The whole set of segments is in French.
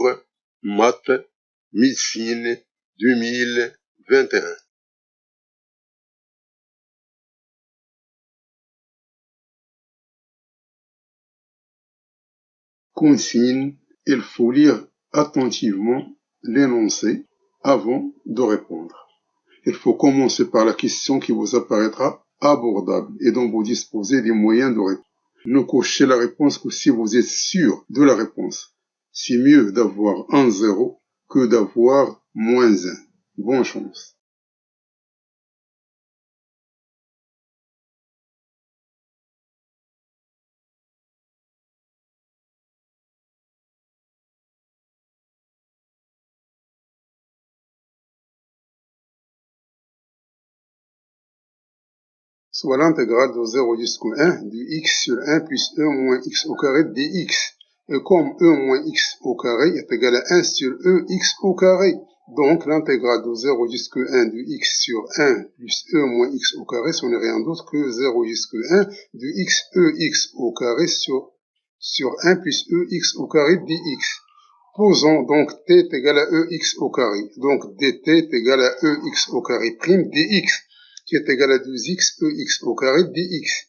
cours maths médecine 2021. Consigne, il faut lire attentivement l'énoncé avant de répondre. Il faut commencer par la question qui vous apparaîtra abordable et dont vous disposez des moyens de répondre. Ne cochez la réponse que si vous êtes sûr de la réponse. C'est mieux d'avoir un 0 que d'avoir -1. Bonne chance. Soit l'intégrale de 0 jusqu'au 1 du x sur 1 plus e moins x au carré dx. Et comme e moins x au carré est égal à 1 sur e x au carré, donc l'intégrale de 0 jusqu'au 1 du x sur 1 plus e moins x au carré, ce n'est rien d'autre que 0 jusqu'au 1 du x e x au carré sur 1 plus e x au carré dx. Posons donc t est égal à e x au carré. Donc dt est égal à e x au carré prime dx, qui est égal à 2x ex au carré dx.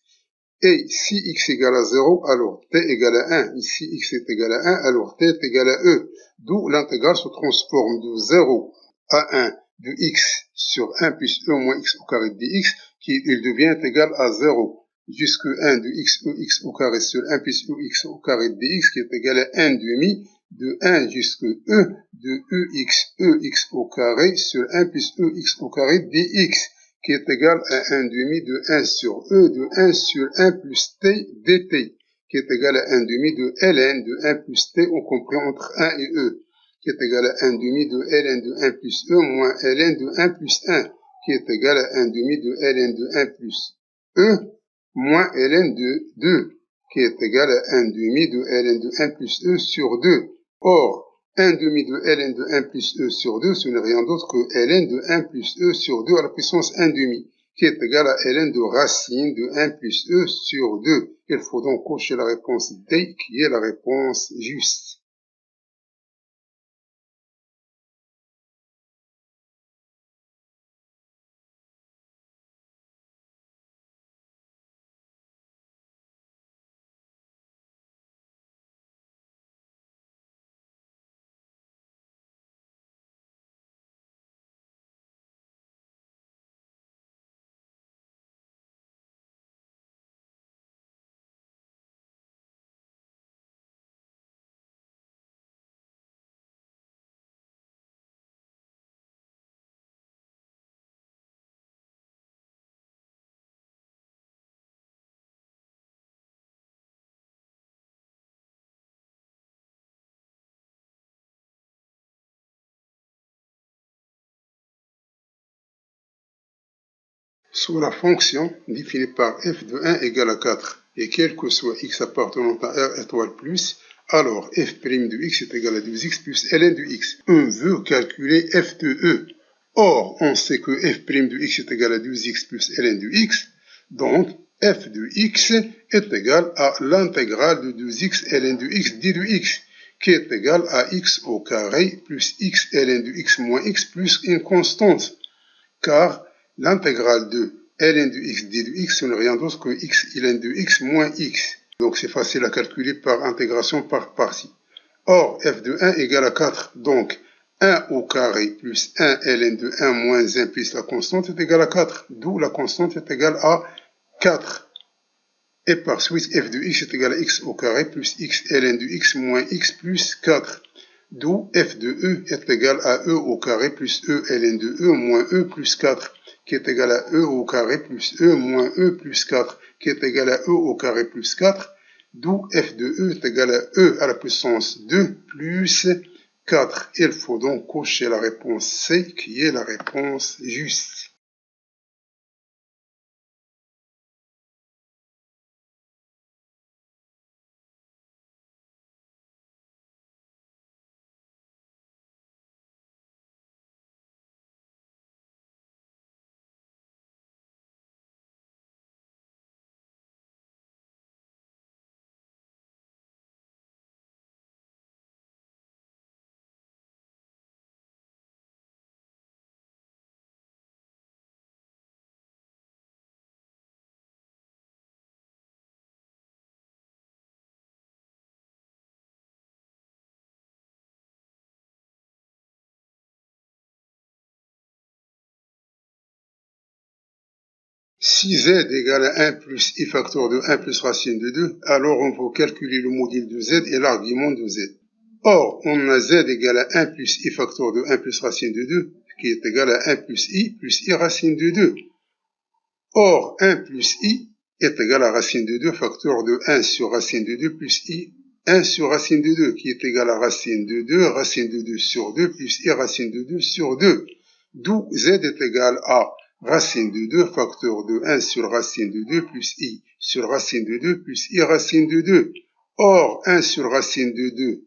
Et si x égale à 0, alors t égale à 1. Ici, x est égal à 1, alors t est égal à e. D'où l'intégrale se transforme de 0 à 1 de x sur 1 plus e moins x au carré dx, qui il devient égal à 0, jusqu'à 1 de x ex au carré sur 1 plus e x au carré dx, qui est égal à 1 demi de 1 jusqu'à e de ex au carré sur 1 plus e x au carré dx, qui est égal à 1 demi de 1 sur e de 1 sur 1 plus t dt, qui est égal à 1 demi de ln de 1 plus t, on comprend entre 1 et e, qui est égal à 1 demi de ln de 1 plus e moins ln de 1 plus 1, qui est égal à 1 demi de ln de 1 plus e moins ln de 2, qui est égal à 1 demi de ln de 1 plus e sur 2. Or, 1 demi de ln de 1 plus e sur 2, ce n'est rien d'autre que ln de 1 plus e sur 2 à la puissance 1 demi, qui est égal à ln de racine de 1 plus e sur 2. Il faut donc cocher la réponse D, qui est la réponse juste. Sous la fonction définie par f de 1 égale à 4, et quel que soit x appartenant à R étoile plus, alors f' de x est égal à 2x plus ln de x. On veut calculer f de e. Or, on sait que f' de x est égal à 2x plus ln de x, donc f de x est égal à l'intégrale de 2x ln de x d de x, qui est égal à x au carré plus x ln de x moins x plus une constante, car l'intégrale de ln de x d de x, ce n'est rien d'autre que x ln de x moins x. Donc c'est facile à calculer par intégration par partie. Or, f de 1 égale à 4. Donc 1 au carré plus 1 ln de 1 moins 1 plus la constante est égal à 4. D'où la constante est égale à 4. Et par suite, f de x est égal à x au carré plus x ln de x moins x plus 4. D'où f de e est égal à e au carré plus e ln de e moins e plus 4, qui est égal à e au carré plus e moins e plus 4, qui est égal à e au carré plus 4. D'où f de e est égal à e à la puissance 2 plus 4. Il faut donc cocher la réponse C, qui est la réponse juste. Si z égale à 1 plus i facteur de 1 plus racine de 2, alors on peut calculer le module de z et l'argument de z. Or, on a z égale à 1 plus i facteur de 1 plus racine de 2, qui est égal à 1 plus i racine de 2. Or, 1 plus i est égal à racine de 2 facteur de 1 sur racine de 2 plus i 1 sur racine de 2, qui est égal à racine de 2 sur 2 plus i racine de 2 sur 2. D'où z est égal à racine de 2 facteur de 1 sur racine de 2 plus i sur racine de 2 plus i racine de 2. Or, 1 sur racine de 2,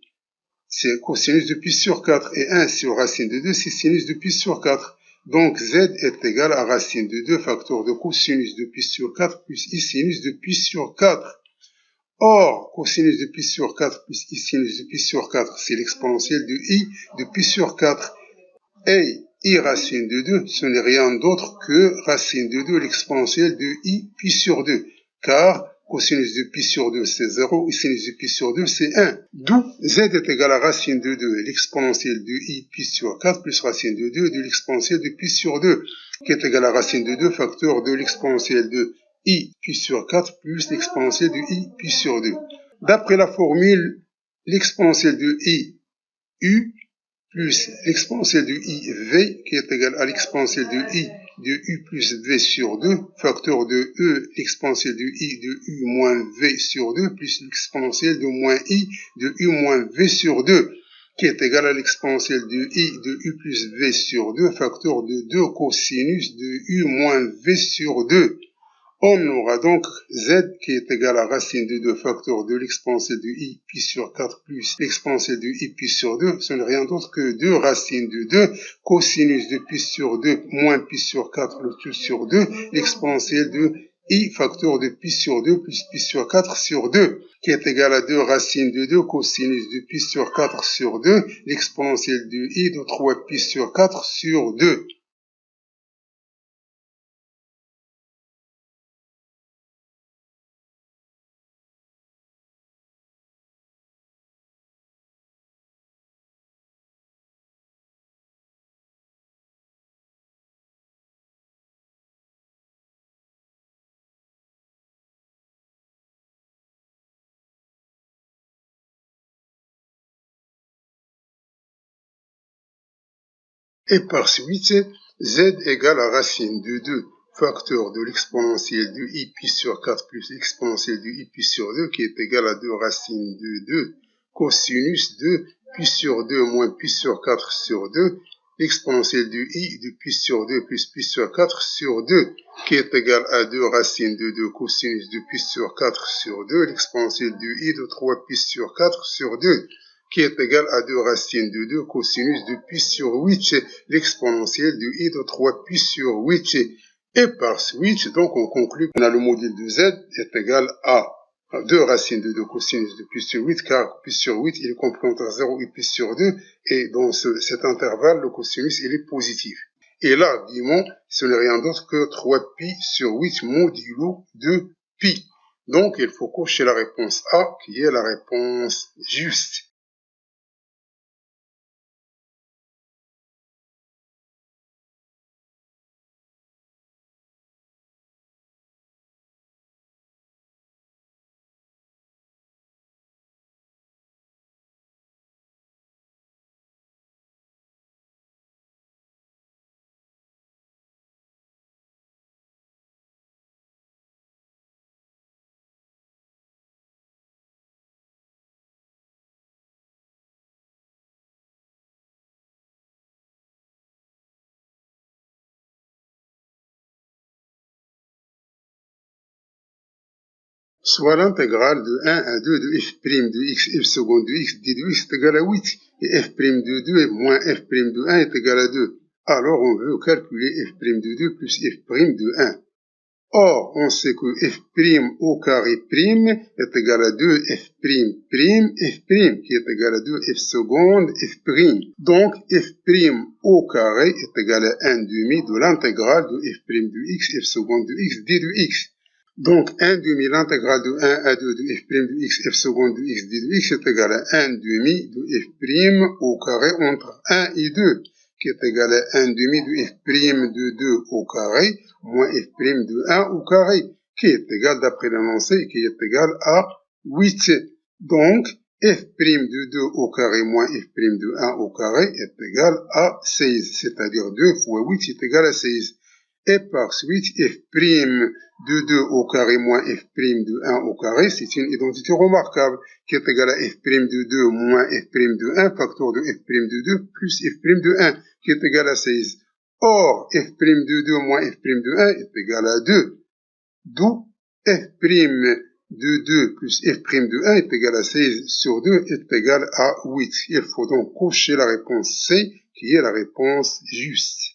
c'est cosinus de pi sur 4, et 1 sur racine de 2, c'est sinus de pi sur 4. Donc, z est égal à racine de 2 facteur de cosinus de pi sur 4 plus i sinus de pi sur 4. Or, cosinus de pi sur 4 plus i sinus de pi sur 4, c'est l'exponentielle de i de pi sur 4. Et i racine de 2, ce n'est rien d'autre que racine de 2, l'exponentielle de i pi sur 2. Car cosinus de pi sur 2, c'est 0, et sinus de pi sur 2, c'est 1. D'où z est égal à racine de 2, l'exponentielle de i pi sur 4, plus racine de 2 de l'exponentielle de pi sur 2, qui est égal à racine de 2, facteur de l'exponentielle de i pi sur 4, plus l'exponentielle de i pi sur 2. D'après la formule, l'exponentielle de i u plus l'exponentielle de i v, qui est égal à l'exponentielle de i de u plus v sur 2, facteur de e, l'exponentielle de i de u moins v sur 2, plus l'exponentielle de moins i de u moins v sur 2, qui est égal à l'exponentielle de i de u plus v sur 2, facteur de 2 cosinus de u moins v sur 2. On aura donc z qui est égal à racine de 2 facteur de l'exponentielle de i pi sur 4 plus l'exponentielle de i pi sur 2, ce n'est rien d'autre que 2 racines de 2 cosinus de pi sur 2 moins pi sur 4 le tout sur 2, l'exponentielle de i facteur de pi sur 2 plus pi sur 4 sur 2, qui est égal à 2 racines de 2 cosinus de pi sur 4 sur 2, l'exponentielle de i de 3 pi sur 4 sur 2. Et par suite, z égale à racine de 2 facteur de l'exponentielle de i pi sur 4 plus l'exponentielle de i pi sur 2, qui est égal à 2 racine de 2 cosinus de pi sur 2 moins pi sur 4 sur 2, l'exponentielle de i de pi sur 2 plus pi sur 4 sur 2, qui est égal à 2 racine de 2 cosinus de pi sur 4 sur 2, l'exponentielle de i de 3 pi sur 4 sur 2, qui est égal à 2 racines de 2 cosinus de pi sur 8, l'exponentielle de i de 3 pi sur 8. Et par suite, donc on conclut qu'on a le module de z est égal à 2 racines de 2 cosinus de pi sur 8, car pi sur 8, il est compris entre 0 et pi sur 2, et dans cet intervalle, le cosinus, il est positif. Et l'argument, ce n'est rien d'autre que 3 pi sur 8 modulo de pi. Donc, il faut cocher la réponse A, qui est la réponse juste. Soit l'intégrale de 1 à 2 de f' de x f seconde de x d de x est égal à 8, et f' de 2 moins f' de 1 est égal à 2. Alors on veut calculer f' de 2 plus f' de 1. Or, on sait que f' au carré prime est égal à 2 f' qui est égal à 2 f seconde f'. Donc, f' au carré est égal à 1 demi de l'intégrale de f' de x f seconde de x d de x. Donc, 1 demi l'intégrale de 1 à 2 de f' de x f seconde de x d de x est égal à 1 demi de f' au carré entre 1 et 2. qui est égal à 1 demi de f' de 2 au carré moins f' de 1 au carré, qui est égal, d'après l'énoncé, qui est égal à 8. Donc, f' de 2 au carré moins f' de 1 au carré est égal à 16, c'est-à-dire 2 fois 8 est égal à 16. Et par suite, f' de 2 au carré moins f' de 1 au carré, c'est une identité remarquable, qui est égale à f' de 2 moins f' de 1, facteur de f' de 2 plus f' de 1, qui est égal à 16. Or, f' de 2 moins f' de 1 est égal à 2, d'où f' de 2 plus f' de 1 est égal à 16 sur 2 est égal à 8. Il faut donc cocher la réponse C, qui est la réponse juste.